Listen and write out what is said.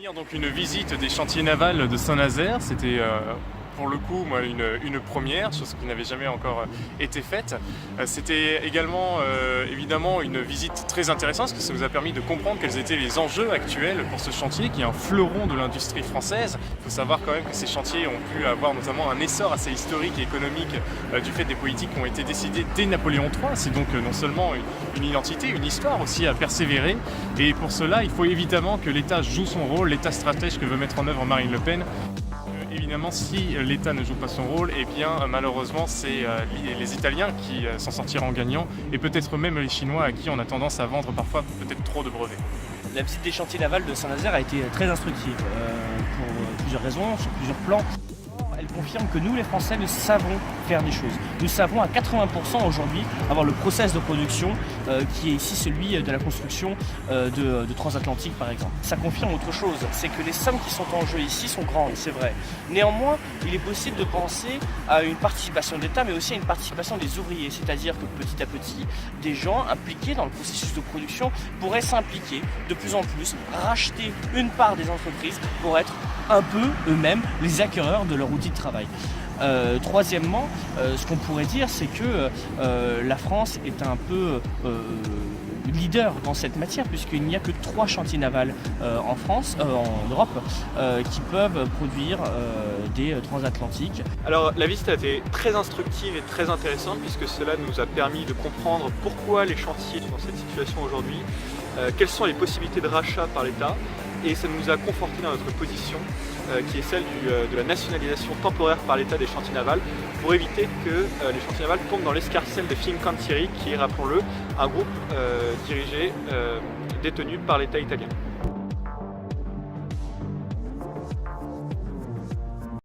finir donc une visite des chantiers navals de Saint-Nazaire. C'était pour le coup moi, une première, chose qui n'avait jamais encore été faite. C'était également évidemment une visite très intéressante parce que ça nous a permis de comprendre quels étaient les enjeux actuels pour ce chantier qui est un fleuron de l'industrie française. Il faut savoir quand même que ces chantiers ont pu avoir notamment un essor assez historique et économique du fait des politiques qui ont été décidées dès Napoléon III. C'est donc non seulement une identité, une histoire aussi à persévérer, et pour cela il faut évidemment que l'État joue son rôle, l'État stratège que veut mettre en œuvre Marine Le Pen. Évidemment, si l'État ne joue pas son rôle, eh bien malheureusement c'est les Italiens qui s'en sortiront gagnants, et peut-être même les Chinois à qui on a tendance à vendre parfois peut-être trop de brevets. La visite des chantiers navals de Saint-Nazaire a été très instructive pour plusieurs raisons, sur plusieurs plans. Elle confirme que nous, les Français, nous savons faire des choses. Nous savons à 80% aujourd'hui avoir le process de production qui est ici celui de la construction de transatlantique par exemple. Ça confirme autre chose, c'est que les sommes qui sont en jeu ici sont grandes, c'est vrai. Néanmoins, il est possible de penser à une participation d'État, mais aussi à une participation des ouvriers. C'est-à-dire que petit à petit, des gens impliqués dans le processus de production pourraient s'impliquer de plus en plus, racheter une part des entreprises pour être un peu eux-mêmes les acquéreurs de leur outil de travail. Troisièmement, ce qu'on pourrait dire, c'est que la France est un peu leader dans cette matière, puisqu'il n'y a que 3 chantiers navals en France, en Europe, qui peuvent produire des transatlantiques. Alors la visite a été très instructive et très intéressante, puisque cela nous a permis de comprendre pourquoi les chantiers sont dans cette situation aujourd'hui, quelles sont les possibilités de rachat par l'État, et ça nous a conforté dans notre position qui est celle de la nationalisation temporaire par l'État des chantiers navals pour éviter que les chantiers navals tombent dans l'escarcelle de Fincantieri qui est, rappelons-le, un groupe dirigé, détenu par l'État italien.